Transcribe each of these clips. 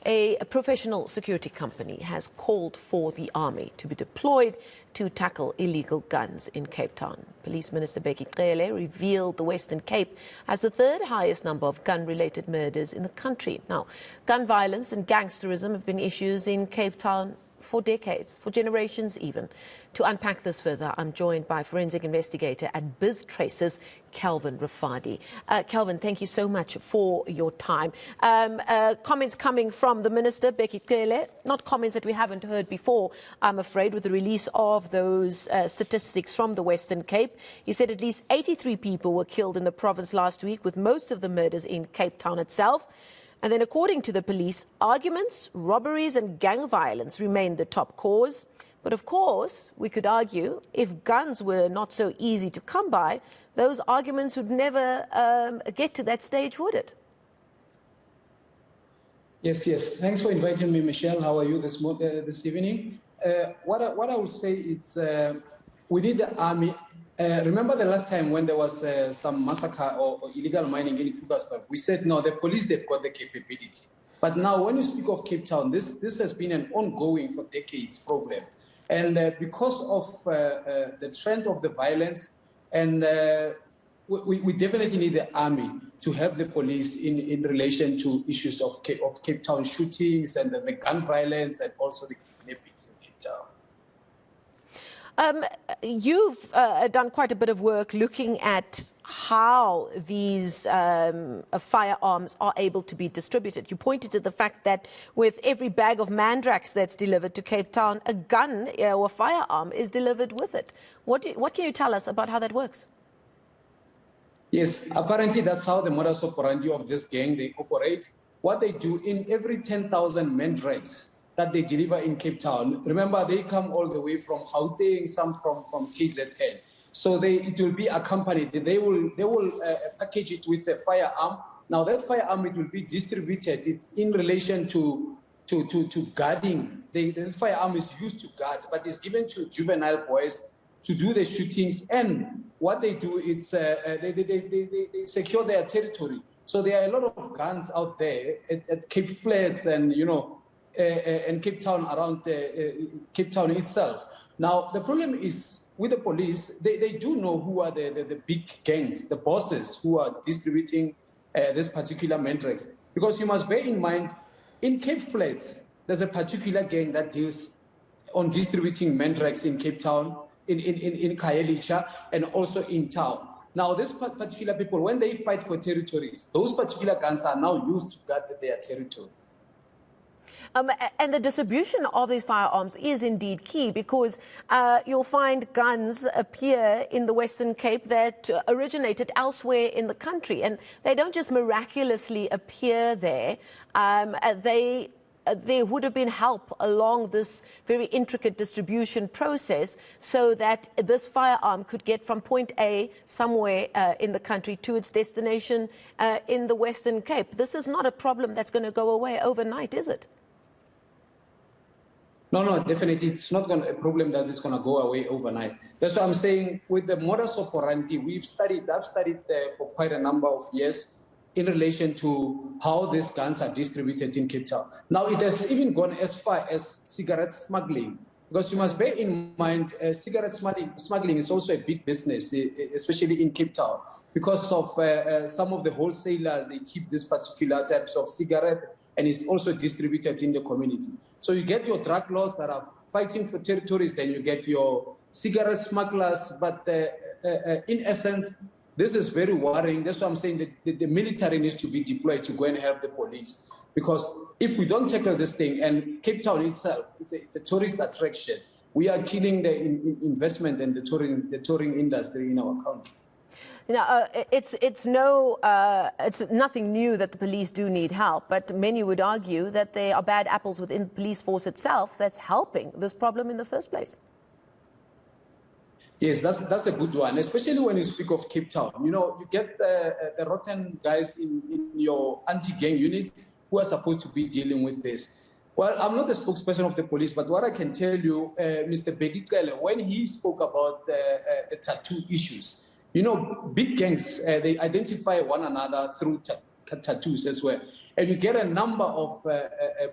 A professional security company has called for the army to be deployed to tackle illegal guns in Cape Town. Police Minister Becky Cele revealed the Western Cape has the third highest number of gun-related murders in the country. Now, gun violence and gangsterism have been issues in Cape Town for decades, for generations even. To unpack this further, I'm joined by forensic investigator at BizTrace's Calvin Rafadi. Calvin, thank you so much for your time. Comments coming from the Minister, Becky Cele, not comments that we haven't heard before, I'm afraid, with the release of those statistics from the Western Cape. He said at least 83 people were killed in the province last week, with most of the murders in Cape Town itself. And then, according to the police, arguments, robberies and gang violence remain the top cause. But of course, we could argue, if guns were not so easy to come by, those arguments would never get to that stage, would it? Yes. Thanks for inviting me, Michelle. How are you this evening? What I would say is we need the army. Remember the last time when there was some massacre or illegal mining in Krugersdorp, we said, no, the police, they've got the capability. But now when you speak of Cape Town, this has been an ongoing for decades problem. And because of the trend of the violence, and we definitely need the army to help the police in relation to issues of Cape Town shootings and the gun violence and also the kidnappings in Cape Town. You've done quite a bit of work looking at how these firearms are able to be distributed. You pointed to the fact that with every bag of mandrax that's delivered to Cape Town, a gun or a firearm is delivered with it. What can you tell us about how that works? Yes, apparently that's how the modus operandi of this gang, they operate. What they do, in every 10,000 mandrax that they deliver in Cape Town, remember they come all the way from Gauteng, some from KZN. So it will be accompanied. They will package it with a firearm. Now that firearm, it will be distributed. It's in relation to guarding. The firearm is used to guard, but it's given to juvenile boys to do the shootings. And what they do is they secure their territory. So there are a lot of guns out there at Cape Flats and and Cape Town, around Cape Town itself. Now the problem is, with the police, they do know who are the big gangs, the bosses who are distributing this particular mandrax. Because you must bear in mind, in Cape Flats, there's a particular gang that deals on distributing mandrax in Cape Town, in Khayelitsha, and also in town. Now, these particular people, when they fight for territories, those particular guns are now used to guard their territory. And the distribution of these firearms is indeed key, because you'll find guns appear in the Western Cape that originated elsewhere in the country. And they don't just miraculously appear there. There would have been help along this very intricate distribution process so that this firearm could get from point A somewhere in the country to its destination in the Western Cape. This is not a problem that's going to go away overnight, is it? No, definitely. It's not a problem that is going to go away overnight. That's what I'm saying. With the modus operandi, I've studied for quite a number of years in relation to how these guns are distributed in Cape Town. Now, it has even gone as far as cigarette smuggling, because you must bear in mind, cigarette smuggling is also a big business, especially in Cape Town, because of some of the wholesalers, they keep this particular types of cigarette, and it's also distributed in the community. So you get your drug lords that are fighting for territories, then you get your cigarette smugglers. But in essence, this is very worrying. That's what I'm saying, that the military needs to be deployed to go and help the police. Because if we don't tackle this thing, and Cape Town itself, it's a tourist attraction, we are killing the investment and the touring industry in our country. It's nothing new that the police do need help, but many would argue that there are bad apples within the police force itself that's helping this problem in the first place. Yes, that's a good one, especially when you speak of Cape Town. You get the rotten guys in your anti-gang units who are supposed to be dealing with this. Well, I'm not the spokesperson of the police, but what I can tell you, Mr. Becky Cele, when he spoke about the tattoo issues, big gangs, they identify one another through tattoos as well. and you get a number of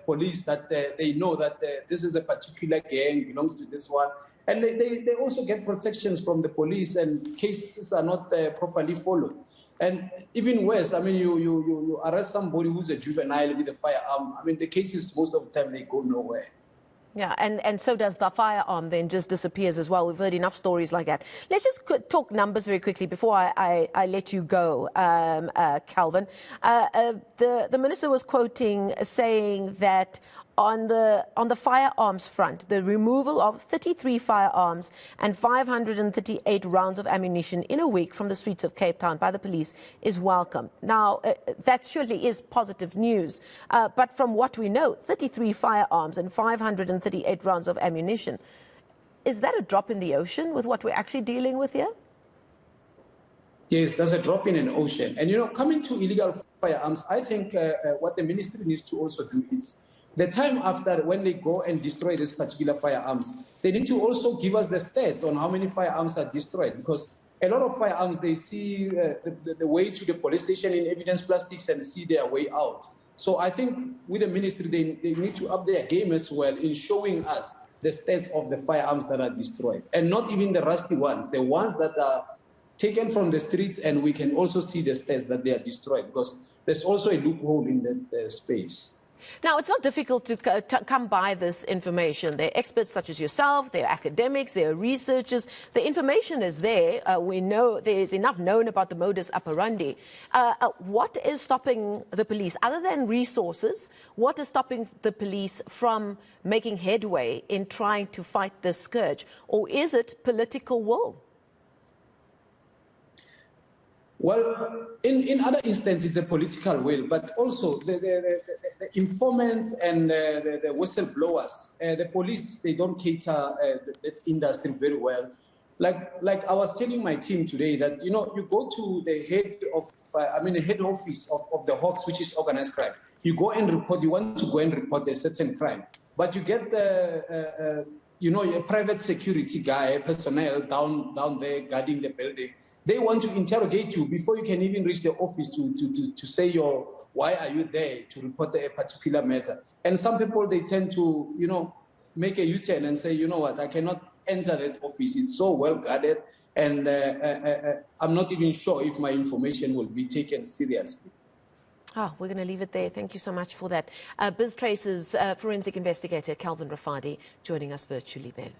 police that they know that this is a particular gang, belongs to this one. And they also get protections from the police, and cases are not properly followed. And even worse, I mean, you arrest somebody who's a juvenile with a firearm. I mean, the cases, most of the time, they go nowhere. Yeah, and so does the firearm then just disappears as well. We've heard enough stories like that. Let's just talk numbers very quickly before I let you go, Calvin. The minister was quoting saying that on the firearms front, the removal of 33 firearms and 538 rounds of ammunition in a week from the streets of Cape Town by the police is welcome. Now, that surely is positive news. But from what we know, 33 firearms and 538 rounds of ammunition, is that a drop in the ocean with what we're actually dealing with here? Yes, that's a drop in an ocean. And, you know, coming to illegal firearms, I think what the ministry needs to also do is the time after when they go and destroy these particular firearms, they need to also give us the stats on how many firearms are destroyed, because a lot of firearms, they see the way to the police station in evidence plastics and see their way out. So I think with the ministry, they need to up their game as well in showing us the stats of the firearms that are destroyed, and not even the rusty ones, the ones that are taken from the streets, and we can also see the stats that they are destroyed, because there's also a loophole in that space. Now, it's not difficult to come by this information. There are experts such as yourself, there are academics, there are researchers. The information is there. We know there is enough known about the modus operandi. What is stopping the police, other than resources, what is stopping the police from making headway in trying to fight this scourge? Or is it political will? Well, in other instances, it's a political will, but also the informants and the whistleblowers, the police, they don't cater that industry very well. Like I was telling my team today that, you know, you go to the head office of the Hawks, which is organized crime. You go and report, you want to go and report a certain crime, but you get you know, a private security guy, personnel down there guarding the building. They want to interrogate you before you can even reach the office to say why are you there to report a particular matter. And some people, they tend to, you know, make a U-turn and say, you know what, I cannot enter that office. It's so well guarded, and I'm not even sure if my information will be taken seriously. We're going to leave it there. Thank you so much for that. BizTrace's forensic investigator, Calvin Rafadi, joining us virtually then.